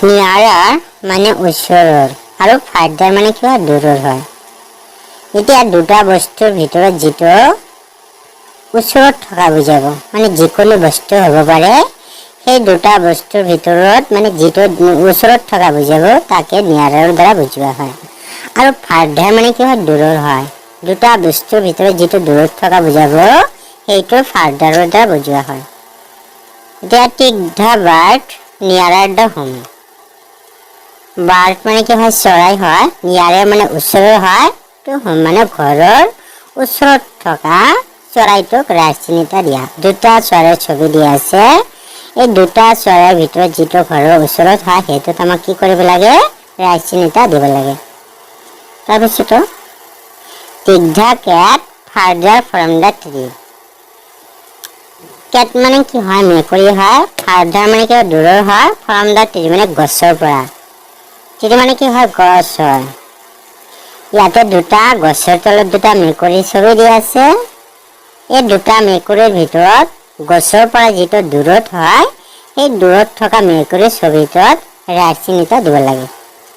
নিয়াৰৰ মানে ওচৰৰ আৰু ফাৰ্দাৰ মানে কি হয় দূৰৰ হয়। এতিয়া দুটা বস্তুৰ ভিতৰত যিটো ওচৰত থকা বুজাব মানে যিকোনো বস্তু হ'ব পাৰে, সেই দুটা বস্তুৰ ভিতৰত মানে যিটো ওচৰত থকা বুজাব তাকে নিয়াৰৰ দ্বাৰা বুজোৱা হয়। আৰু ফাৰ্দাৰ মানে কি হয় দূৰৰ হয়। দুটা বস্তুৰ ভিতৰত যিটো দূৰত থকা বুজাব সেইটো ফাৰ্দাৰৰ দ্বাৰা বুজোৱা হয়। এতিয়া take the bird nearer the home. Bird মানে কি হয় চৰাই হয়, নিয়াৰে মানে ওচৰৰ হয়, তো হোম মানে ঘৰৰ ওচৰত থকা চৰাইটোক ৰাইজ চিহ্নিত দিয়া। দুটা চৰাইৰ ছবি দিয়া আছে। এই দুটা চৰাইৰ ভিতৰত যিটো ঘৰৰ ওচৰত হয় সেইটোত আমাক কি কৰিব লাগে ৰাইজ চিহ্নিত দিব লাগে। তাৰপিছতো take the cat farther from the tree. Cat মানে কি হয় মেকুৰী হয়, ফাৰ্দাৰ মানে কি হয় দূৰৰ হয়, ফ্ৰম দ্য ট্ৰী মানে গছৰ পৰা। ট্ৰী মানে কি হয় গছ হয়। ইয়াতে দুটা গছৰ তলত দুটা মেকুৰীৰ ছবি দিয়া আছে। এই দুটা মেকুৰীৰ ভিতৰত গছৰ পৰা যিটো দূৰত হয় সেই দূৰত থকা মেকুৰীৰ ছবিটোত ৰাইজ চিহ্নিত দিব লাগে।